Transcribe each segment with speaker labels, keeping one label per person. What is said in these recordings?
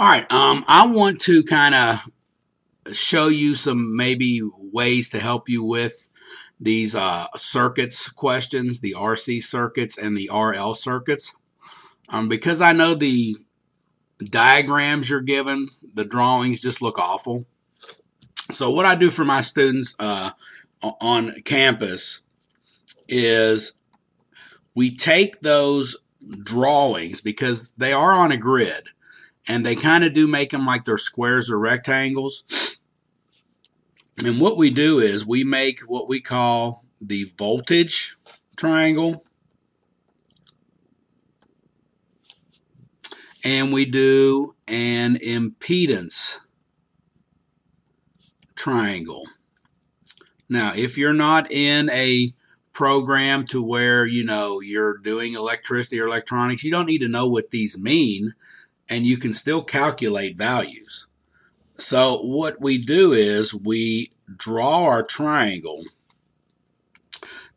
Speaker 1: All right, I want to kind of show you some maybe ways to help you with these circuits questions, the RC circuits and the RL circuits. Because I know the diagrams you're given, the drawings just look awful. So what I do for my students on campus is we take those drawings, because they are on a grid, and they kind of do make them like they're squares or rectangles. And what we do is we make what we call the voltage triangle, and we do an impedance triangle. Now, if you're not in a program to where you're doing electricity or electronics, you don't need to know what these mean, and you can still calculate values. So what we do is we draw our triangle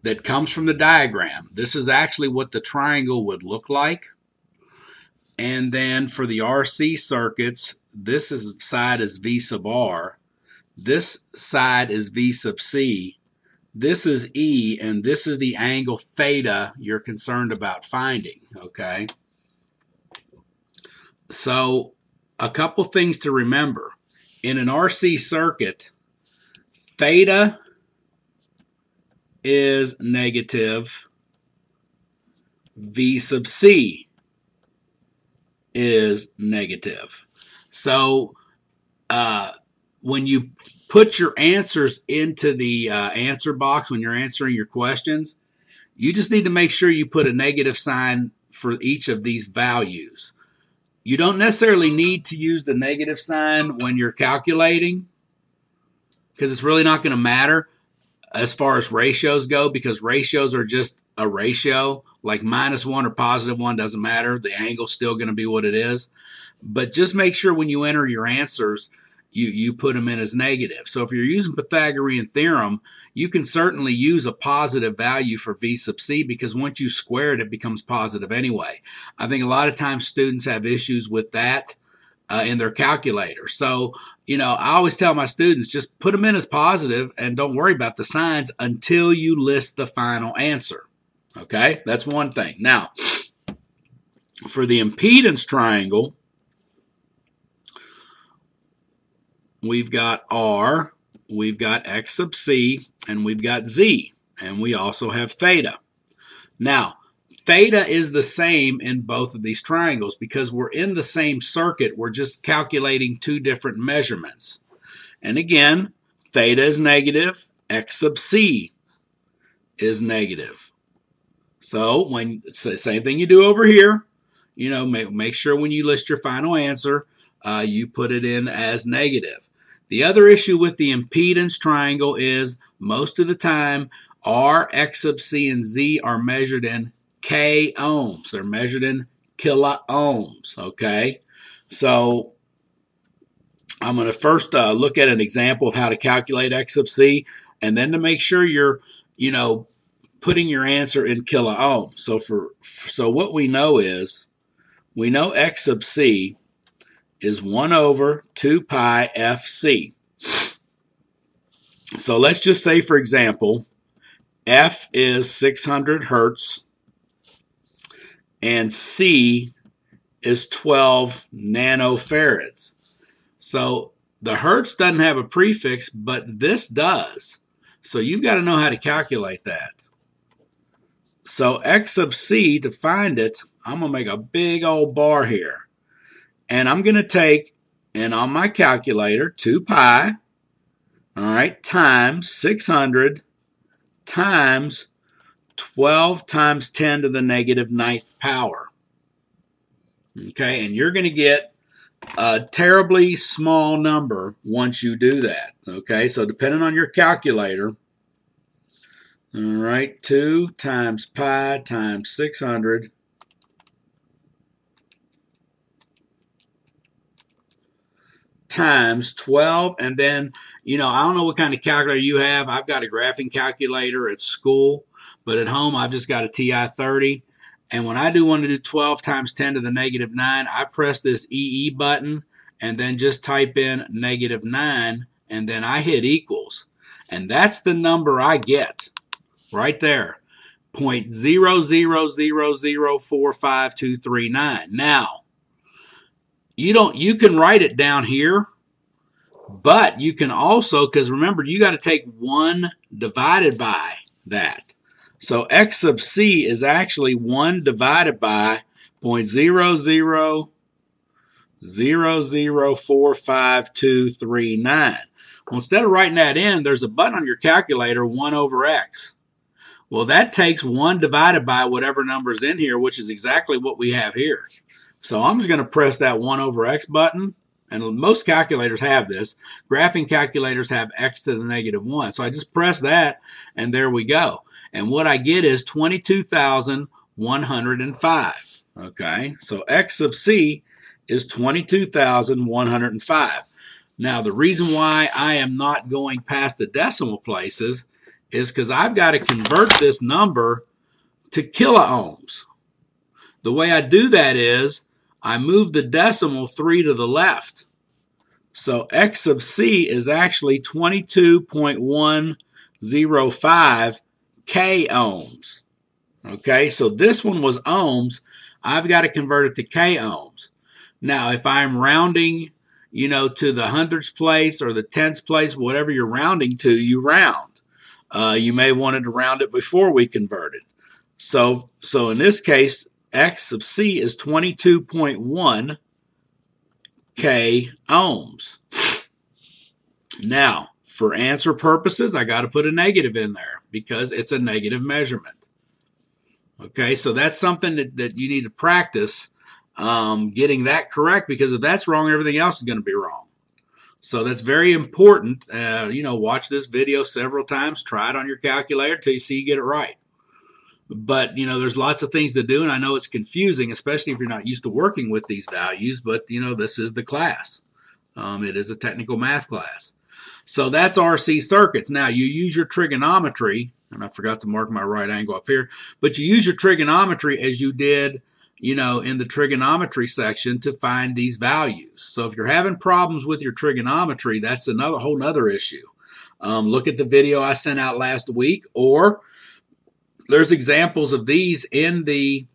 Speaker 1: that comes from the diagram. This is actually what the triangle would look like. And then for the RC circuits, this side is V sub R. This side is V sub C. This is E, and this is the angle theta you're concerned about finding, okay? So a couple things to remember. In an RC circuit, theta is negative, V sub C is negative. So when you put your answers into the answer box when you're answering your questions, you just need to make sure you put a negative sign for each of these values. You don't necessarily need to use the negative sign when you're calculating, because it's really not going to matter as far as ratios go, because ratios are just a ratio. Like -1 or +1 doesn't matter. The angle's still going to be what it is. But just make sure when you enter your answers, you put them in as negative. So if you're using Pythagorean theorem, you can certainly use a positive value for V sub C, because once you square it, it becomes positive anyway. I think a lot of times students have issues with that in their calculator. So, I always tell my students, just put them in as positive and don't worry about the signs until you list the final answer. Okay, that's one thing. Now, for the impedance triangle, we've got R, we've got X sub C, and we've got Z, and we also have theta. Now, theta is the same in both of these triangles because we're in the same circuit. We're just calculating two different measurements. And again, theta is negative, X sub C is negative. So it's the same thing you do over here. Make sure when you list your final answer, you put it in as negative. The other issue with the impedance triangle is most of the time R, X sub C, and Z are measured in K ohms. They're measured in kiloohms, okay? So I'm going to first look at an example of how to calculate X sub C, and then to make sure you're, putting your answer in kiloohms. So what we know is, we know X sub C is 1 over 2 pi FC. So let's just say, for example, F is 600 hertz and C is 12 nanofarads. So the hertz doesn't have a prefix, but this does. So you've got to know how to calculate that. So X sub C, to find it, I'm going to make a big old bar here. And I'm going to take, and on my calculator, 2 pi, all right, times 600 times 12 times 10 to the negative 9th power. Okay, and you're going to get a terribly small number once you do that. Okay, so depending on your calculator, all right, 2 times pi times 600 times 12, and then, I don't know what kind of calculator you have. I've got a graphing calculator at school, but at home I've just got a TI-30, and when I want to do 12 times 10 to the negative 9, I press this EE button, and then just type in -9, and then I hit equals. And that's the number I get right there, 0.000045239. Now, you can write it down here, but you can also, because remember, you got to take 1 divided by that. So x sub c is actually 1 divided by 0.000045239. Well, instead of writing that in, there's a button on your calculator, 1 over x. Well, that takes 1 divided by whatever number is in here, which is exactly what we have here. So I'm just going to press that 1 over x button, and most calculators have this. Graphing calculators have x to the -1. So I just press that, and there we go. And what I get is 22,105. Okay, so x sub c is 22,105. Now, the reason why I am not going past the decimal places is because I've got to convert this number to kiloohms. The way I do that is I move the decimal 3 to the left. So x sub c is actually 22.105 k ohms. Okay, so this one was ohms. I've got to convert it to k ohms. Now, if I'm rounding, to the hundredths place or the tenths place, whatever you're rounding to, you round. You may want to round it before we convert it. So in this case, x sub c is 22.1 k ohms. Now, for answer purposes, I got to put a negative in there because it's a negative measurement. Okay, so that's something that you need to practice getting that correct, because if that's wrong, everything else is going to be wrong. So that's very important. Watch this video several times. Try it on your calculator till you see you get it right. But, there's lots of things to do, and I know it's confusing, especially if you're not used to working with these values. But, this is the class. It is a technical math class. So that's RC circuits. Now, you use your trigonometry, and I forgot to mark my right angle up here, but you use your trigonometry as you did, in the trigonometry section to find these values. So if you're having problems with your trigonometry, that's another whole nother issue. Look at the video I sent out last week, or there's examples of these in the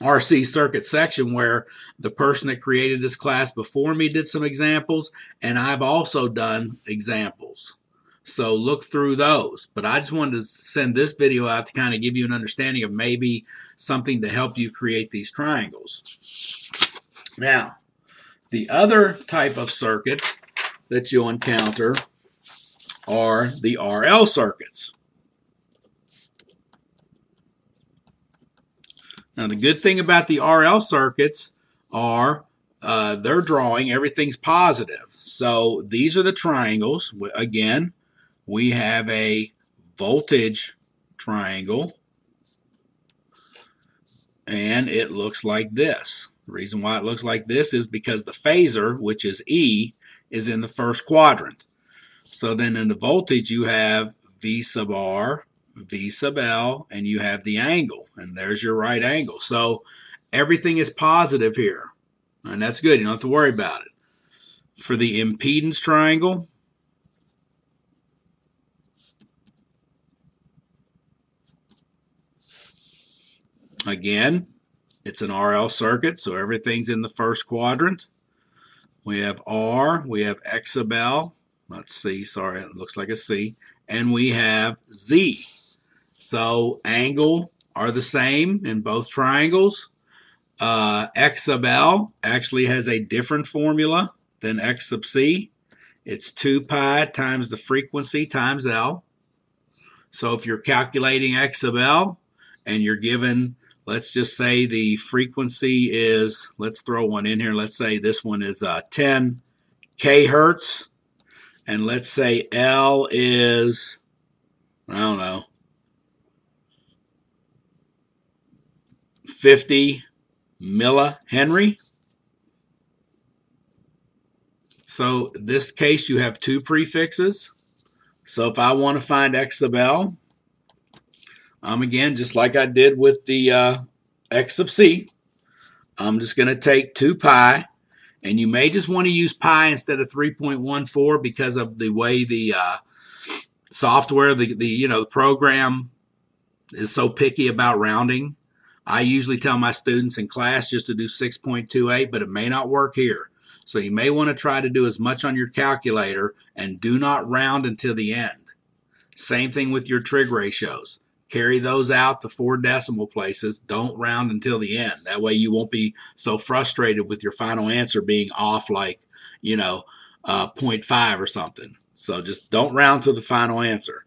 Speaker 1: RC circuit section where the person that created this class before me did some examples, and I've also done examples. So look through those. But I just wanted to send this video out to kind of give you an understanding of maybe something to help you create these triangles. Now, the other type of circuit that you'll encounter are the RL circuits. Now, the good thing about the RL circuits are they're drawing, everything's positive. So these are the triangles. Again, we have a voltage triangle, and it looks like this. The reason why it looks like this is because the phasor, which is E, is in the first quadrant. So then in the voltage, you have V sub R, V sub L, and you have the angle, and there's your right angle. So everything is positive here, and that's good. You don't have to worry about it. For the impedance triangle, again, it's an RL circuit, so everything's in the first quadrant. We have R, we have X sub L, not C, sorry, it looks like a C, and we have Z. So angle are the same in both triangles. X sub L actually has a different formula than X sub C. It's 2 pi times the frequency times L. So if you're calculating X sub L and you're given, let's just say the frequency is, let's throw one in here. Let's say this one is 10 kHz. And let's say L is, I don't know, 50 millihenry. So in this case, you have two prefixes. So if I want to find X sub L, again, just like I did with the X sub C, I'm just going to take 2 pi, And you may just want to use pi instead of 3.14 because of the way the software, the program is so picky about rounding. I usually tell my students in class just to do 6.28, but it may not work here. So you may want to try to do as much on your calculator and do not round until the end. Same thing with your trig ratios. Carry those out to 4 decimal places. Don't round until the end. That way you won't be so frustrated with your final answer being off like, 0.5 or something. So just don't round to the final answer.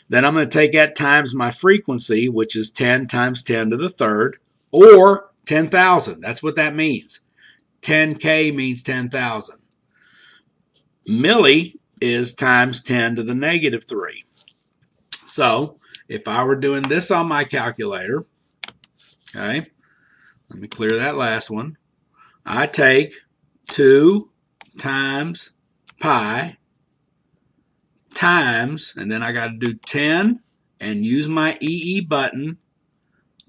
Speaker 1: Then I'm going to take that times my frequency, which is 10 times 10 to the third, or 10,000. That's what that means. 10K means 10,000. Milli is times 10 to the negative 3. So if I were doing this on my calculator, okay, let me clear that last one. I take 2 times pi times, and then I got to do 10 and use my EE button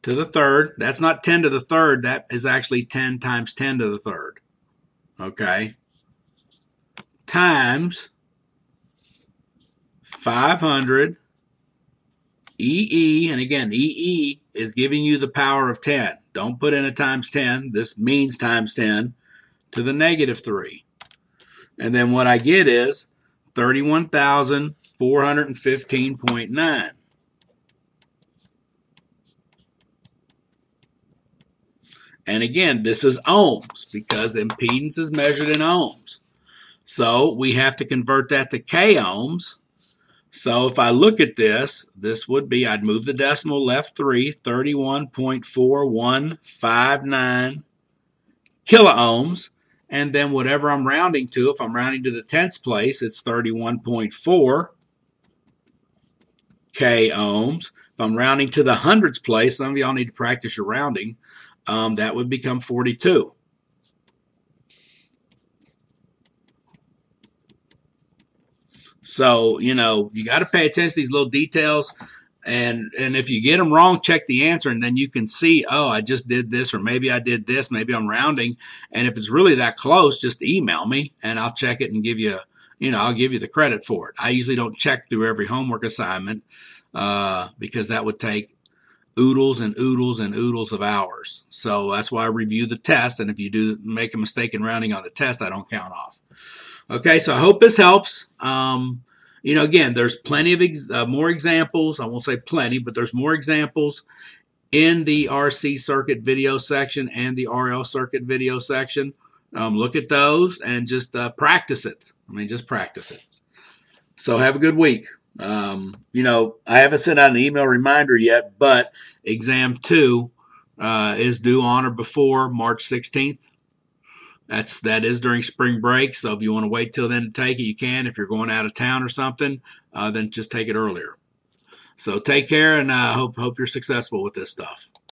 Speaker 1: to the third. That's not 10 to the third. That is actually 10 times 10 to the third. Okay. Times 500 EE, and again, EE is giving you the power of 10. Don't put in a times 10. This means times 10 to the negative 3. And then what I get is 31,415.9. And again, this is ohms because impedance is measured in ohms. So we have to convert that to K ohms. So if I look at this, this would be, I'd move the decimal left 3, 31.4159 kiloohms. And then whatever I'm rounding to, if I'm rounding to the tenths place, it's 31.4 K ohms. If I'm rounding to the hundredths place, some of y'all need to practice your rounding, that would become 42. So, you got to pay attention to these little details. And if you get them wrong, check the answer, and then you can see, oh, I just did this, or maybe I did this, maybe I'm rounding. And if it's really that close, just email me, and I'll check it and give you, I'll give you the credit for it. I usually don't check through every homework assignment because that would take oodles and oodles and oodles of hours. So that's why I review the test, and if you do make a mistake in rounding on the test, I don't count off. Okay, so I hope this helps. Again, there's plenty of more examples. I won't say plenty, but there's more examples in the RC circuit video section and the RL circuit video section. Look at those and just practice it. Just practice it. So have a good week. I haven't sent out an email reminder yet, but exam 2 is due on or before March 16th. That is during spring break, so if you want to wait till then to take it, you can. If you're going out of town or something, then just take it earlier. So take care, and I hope you're successful with this stuff.